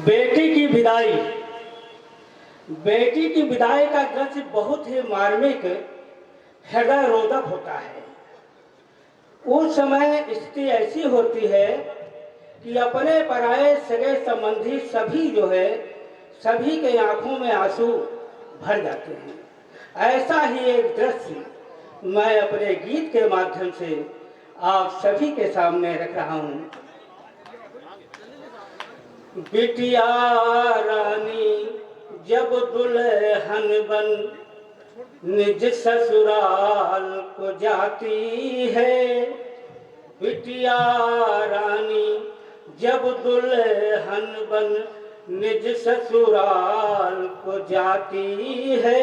बेटी की विदाई। बेटी की विदाई का दृश्य बहुत ही मार्मिक, हृदय रोधक होता है। उस समय स्थिति ऐसी होती है कि अपने पराये सगे संबंधी सभी सभी के आंखों में आंसू भर जाते हैं। ऐसा ही एक दृश्य मैं अपने गीत के माध्यम से आप सभी के सामने रख रहा हूँ। बिटिया रानी जब दुल्हन बन निज ससुराल को जाती है, बिटिया रानी जब दुल्हन बन निज ससुराल को जाती है,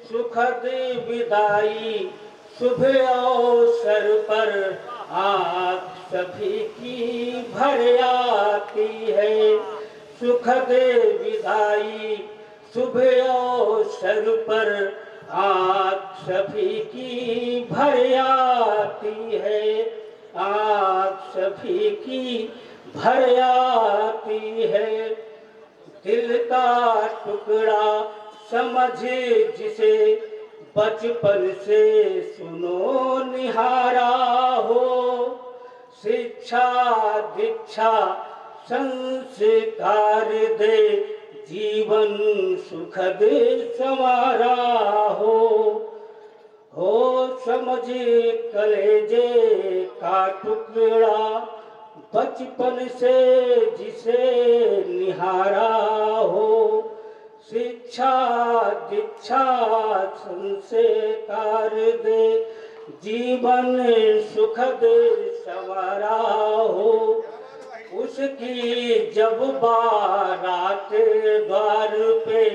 सुखद विदाई शुभ अवसर पर आँख सभी की भर आती है। सुखद विदाई शुभ अवसर पर आँख सभी की भर आती है। आँख सभी की भर आती है। दिल का टुकड़ा समझ जिसे बचपन से सुनो निहारा हो, शिक्षा दीक्षा संस्कार दे जीवन सुखद संवारा हो समझ कलेजे का टुकड़ा बचपन से जिसे निहारा हो, शिक्षा दीक्षा संस्कार दे जीवन सुखद संवारा हो। उसकी जब बारात द्वार पे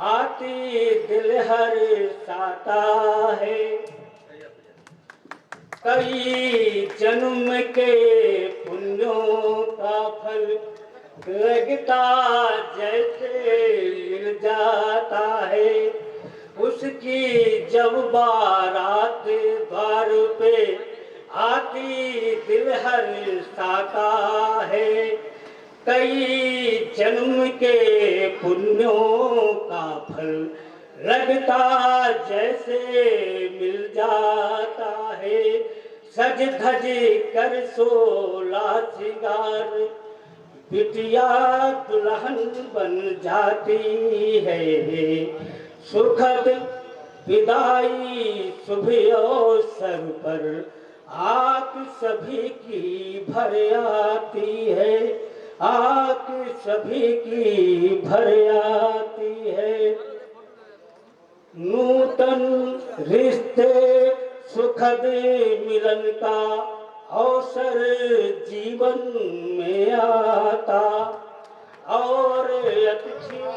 आती दिल हर्षाता है। कई जन्म के पुण्यों का फल लगता जैसे मिल जाता है। उसकी जब बारात द्वार पे आती दिल हर्षाता है। कई जन्म के पुण्यों का फल लगता जैसे मिल जाता है। सज धज कर सोला श्रृंगार बिटिया दुल्हन बन जाती है। सुखद विदाई शुभ अवसर पर आँख सभी की भर आती है। आँख सभी की भर आती है। नूतन रिश्ते सुखद मिलन का अवसर जीवन में आता और अतिथियों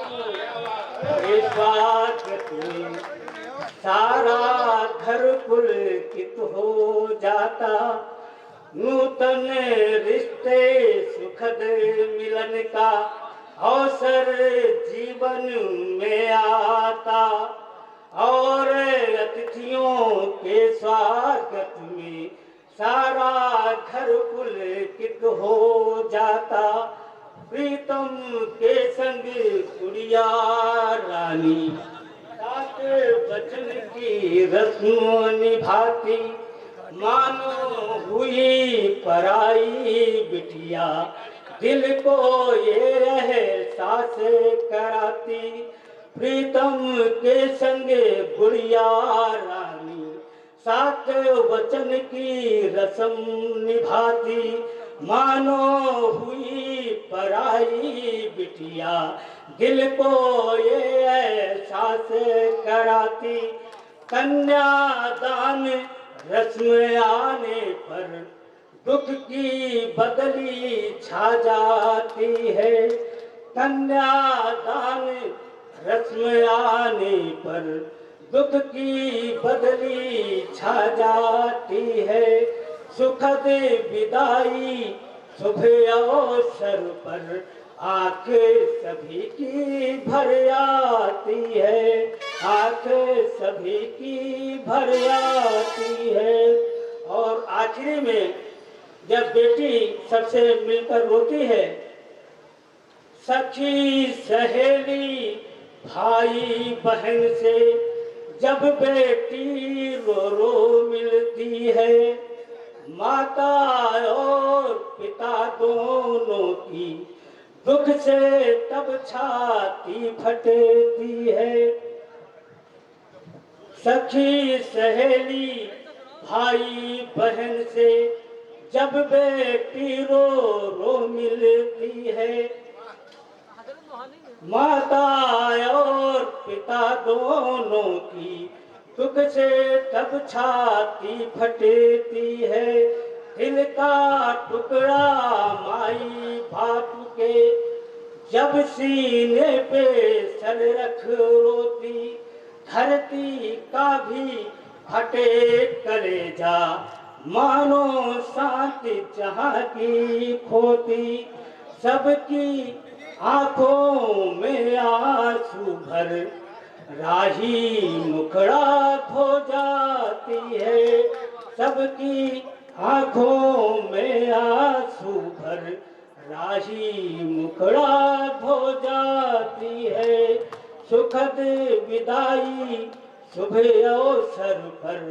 के स्वागत में सारा घर पुलकित हो जाता। नूतन रिश्ते सुखद मिलन का अवसर जीवन में आता और अतिथियों के स्वागत में सारा घर पुलकित हो जाता। प्रीतम के संग गुड़िया रानी सात वचन की रस्म निभाती, मानो हुई पराई बिटिया दिल को ये एहसास कराती। प्रीतम के संग गुड़िया रानी सात वचन की रस्म निभाती, मानो हुई पराई बिटिया दिल को ये एहसास कराती। कन्यादान रस्म आने पर दुख की बदली छा जाती है। कन्यादान रस्म आने पर दुख की बदली छा जाती है। सुखद विदाई शुभ अवसर पर आँख सभी की भर आती है। आँख सभी की भर आती है। और आखिरी में जब बेटी सबसे मिलकर रोती है सखी सहेली भाई बहन से जब बेटी रो रो मिलती है, माता और पिता दोनों की दुख से तब छाती फटती है। सखी सहेली भाई बहन से जब बेटी रो रो मिलती है, माता और पिता दोनों की दुख से तब छाती फटती है। दिल का टुकड़ा माई बाप के जब सीने पे सर रख रोती, धरती का भी फटे कलेजा मानो शांति जहाँ की खोती। सबकी आंखों में आंसू भर राही मुखड़ा धो जाती है। सबकी आंखों में आंसू भर राही मुखड़ा धो जाती है। सुखद विदाई सुबह अवसर पर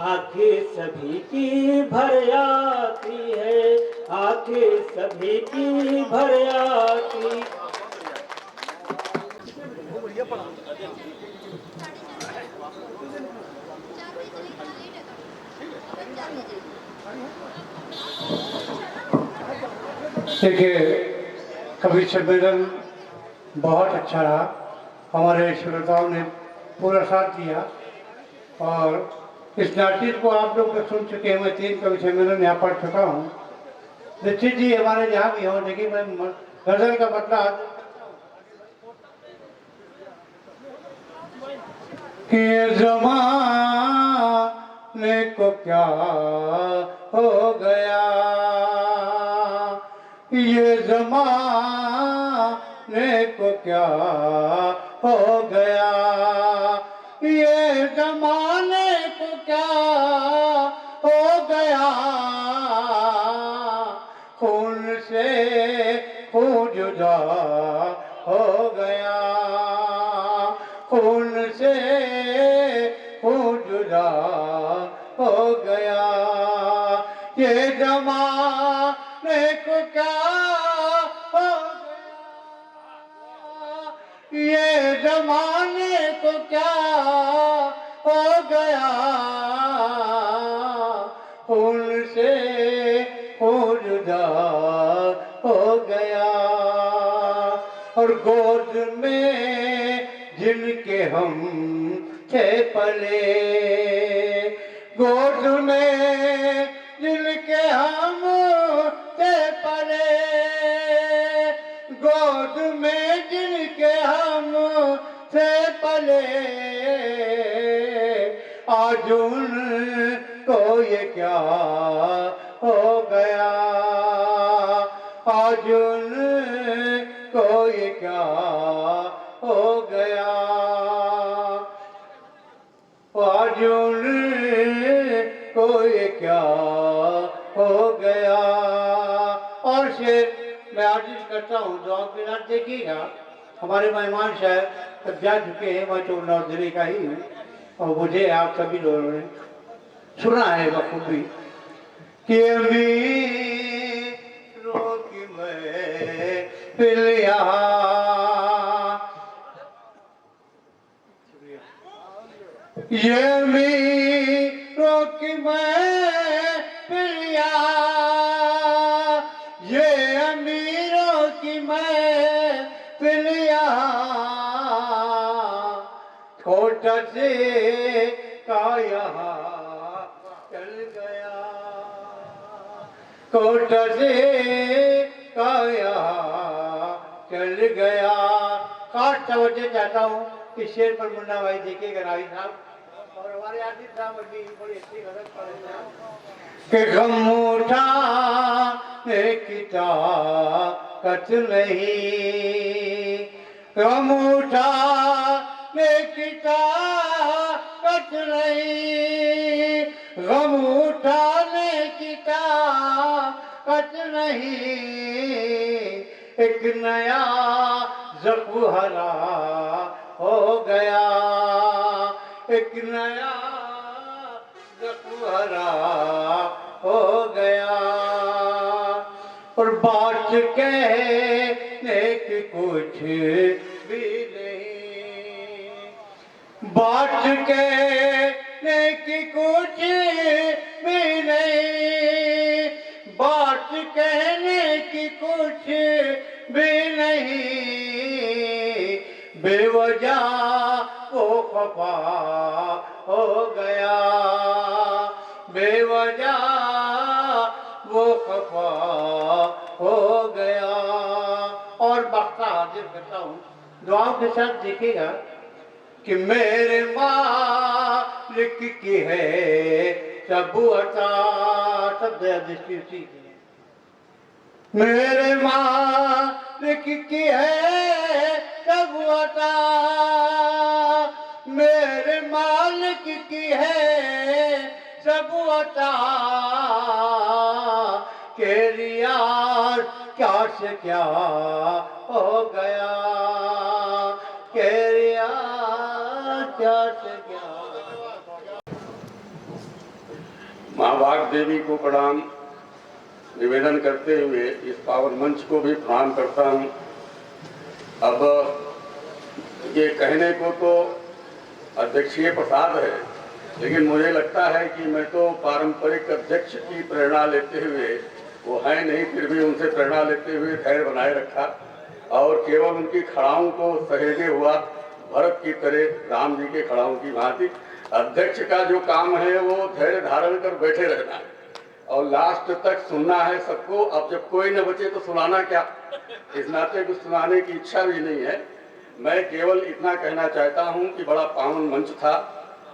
आंखें सभी की भर आती है, आंखें सभी की भर आती। देखिए, कवि सम्मेलन बहुत अच्छा रहा। हमारे श्रोताओं ने पूरा साथ दिया और इस नाटक को आप लोग सुन चुके हैं। मैं 3 कवि सम्मेलन यहाँ पढ़ चुका हूँ। निश्चित जी हमारे जहाँ भी हो, लेकिन मैं गजल का मतलब कि ज़माने को क्या हो गया, ये ज़माने को क्या हो गया, ये ज़माने को क्या हो गया, खून से खून जुदा हो गया, खून से खून जुदा हो गया, ये ज़माने को क्या हो गया, ये ज़माने को क्या हो गया, खून से खून जुदा हो गया। और गोद में जिनके हम थे पले, गोद में जिनके हम थे पले, गोद में जिनके हम थे पले, आज उनको ये क्या हो गया, आज उनको ये क्या हो गया, आज उनको ये क्या हो गया। और शेर मैं आर्जित करता हूँ, दुआ के साथ देखिएगा। हमारे मेहमान शायद तब जा चुके हैं, मैं 14 दिल्ली का ही हूँ और मुझे आप सभी लोगों ने सुना है बखूबी कि अमीरों की महफिल यहाँ, ये अमीरों की महफिल यहाँ, ये अमीरों की महफिल यहाँ, छोटा से का यहाँ चल गया, छोटा से का यहाँ चल गया। खास तवज्जो चाहता हूँ इस शेर पर मुन्ना भाई देखिएगा रावी साहब और हमारे आदित्य साहब भी बड़ी अच्छी गलत पढ़े कि गम उठाने की ताकत नहीं, गम उठाने की ताकत नहीं, गम उठाने की ताकत नहीं, एक नया ज़ख़ुहरा हो गया, एक नया ज़ख़ुहरा हो गया। और बात कहने की कुछ भी नहीं, बात कहने की कुछ भी नहीं, बात कहने की कुछ भी नहीं, बेवजह वो खफा हो गया, बेवजह वो खफा हो गया। और बख्ता हाजिर करता हूँ, दुआओं के साथ देखिएगा कि मेरे मालिक की है सब अता, सब दया दृष्टि उसी की है। मेरे मालिक की है सब अता, मेरे मालिक की है सब अता, के रियाज क्या से क्या हो गया, के रियाज क्या से क्या। माँ भाग देवी को प्रणाम निवेदन करते हुए इस पावन मंच को भी प्रणाम करता हूँ। अब ये कहने को तो अध्यक्षीय प्रसाद है, लेकिन मुझे लगता है कि मैं तो पारंपरिक अध्यक्ष की प्रेरणा लेते हुए, वो है नहीं फिर भी उनसे प्रेरणा लेते हुए धैर्य बनाए रखा और केवल उनकी खड़ाओं को सहेजे हुआ भरत की तरह राम जी के खड़ाओं की भांति अध्यक्ष का जो काम है वो धैर्य धारण कर बैठे रहना है और लास्ट तक सुनना है सबको। अब जब कोई न बचे तो सुनाना क्या, इस नाते कुछ सुनाने की इच्छा भी नहीं है। मैं केवल इतना कहना चाहता हूँ कि बड़ा पावन मंच था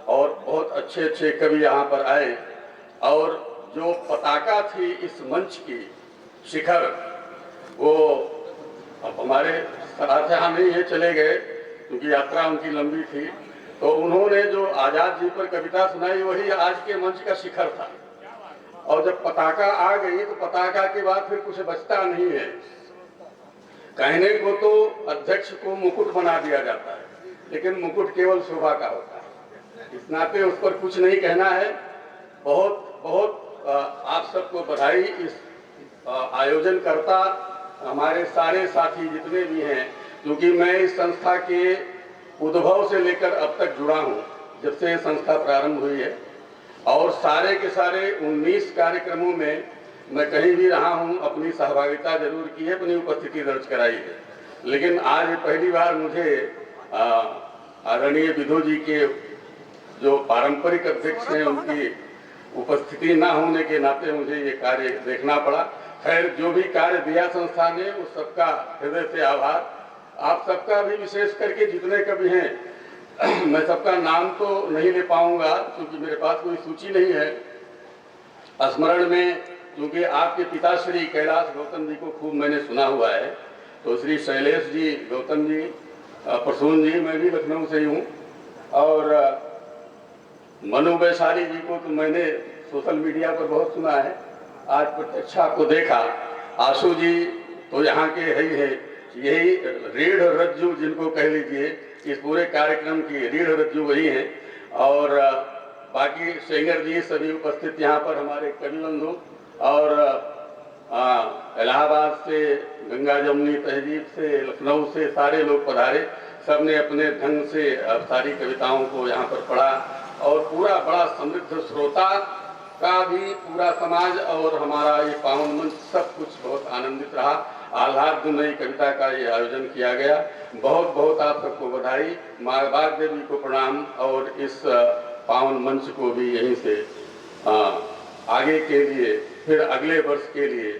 और बहुत अच्छे अच्छे कवि यहाँ पर आए और जो पताका थी इस मंच की शिखर, वो अब हमारे साथ यहाँ नहीं है, चले गए क्योंकि यात्रा उनकी लंबी थी, तो उन्होंने जो आजाद जी पर कविता सुनाई वही आज के मंच का शिखर था। और जब पताका आ गई तो पताका के बाद फिर कुछ बचता नहीं है। कहने को तो अध्यक्ष को मुकुट बना दिया जाता है, लेकिन मुकुट केवल शोभा का होता है, इस नाते उस पर कुछ नहीं कहना है। बहुत बहुत आप सबको बधाई। इस आयोजन करता हमारे सारे साथी जितने भी हैं, क्योंकि मैं इस संस्था के उद्भव से लेकर अब तक जुड़ा हूँ, जब से संस्था प्रारंभ हुई है, और सारे के सारे 19 कार्यक्रमों में मैं कहीं भी रहा हूँ, अपनी सहभागिता जरूर की है, अपनी उपस्थिति दर्ज कराई है। लेकिन आज पहली बार मुझे आदरणीय विधु जी के जो पारंपरिक अध्यक्ष हैं उनकी उपस्थिति न होने के नाते मुझे ये कार्य देखना पड़ा। खैर, जो भी कार्य दिया संस्था ने उस सबका हृदय से आभार। आप सबका भी विशेष करके जितने कवि हैं, मैं सबका नाम तो नहीं ले पाऊंगा क्योंकि मेरे पास कोई सूची नहीं है। स्मरण में क्योंकि आपके पिताश्री कैलाश गौतम जी को खूब मैंने सुना हुआ है, तो श्री शैलेश जी, गौतम जी, प्रसून जी, मैं भी लखनऊ से ही हूँ, और मनु वैशाली जी को तो मैंने सोशल मीडिया पर बहुत सुना है, आज प्रत्यक्ष आपको देखा। आशु जी तो यहाँ के है ही है, यही रीढ़ रज्जू जिनको कह लीजिए, इस पूरे कार्यक्रम की रीढ़ रज्जू वही हैं। और बाकी सेंगर जी सभी उपस्थित यहाँ पर हमारे कवि बंधु, और इलाहाबाद से, गंगा जमुनी तहजीब से, लखनऊ से सारे लोग पधारे। सबने अपने ढंग से सारी कविताओं को यहाँ पर पढ़ा और पूरा बड़ा समृद्ध श्रोता का भी पूरा समाज और हमारा ये पावन मंच सब कुछ बहुत आनंदित रहा। आह्लादमयी कविता का ये आयोजन किया गया। बहुत बहुत आप सबको बधाई, माँ भाग देवी को प्रणाम, और इस पावन मंच को भी यहीं से आगे के लिए, फिर अगले वर्ष के लिए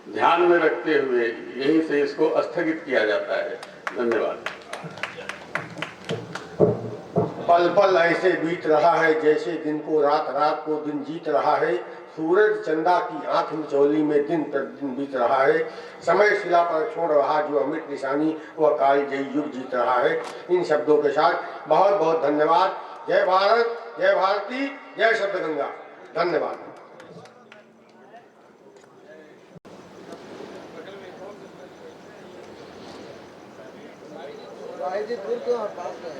ध्यान में रखते हुए यहीं से इसको स्थगित किया जाता है। धन्यवाद। पल पल ऐसे बीत रहा है जैसे दिन को रात, रात को दिन जीत रहा है। सूरज चंदा की आंख मिचौली में दिन प्रतिदिन बीत रहा है। समय शिला पर छोड़ रहा जो अमृत निशानी, वह काल जय युग जीत रहा है। इन शब्दों के साथ बहुत बहुत धन्यवाद। जय भारत, जय भारती, जय शब्दगंगा। धन्यवाद। भाई जी दूर क्यों और पास में?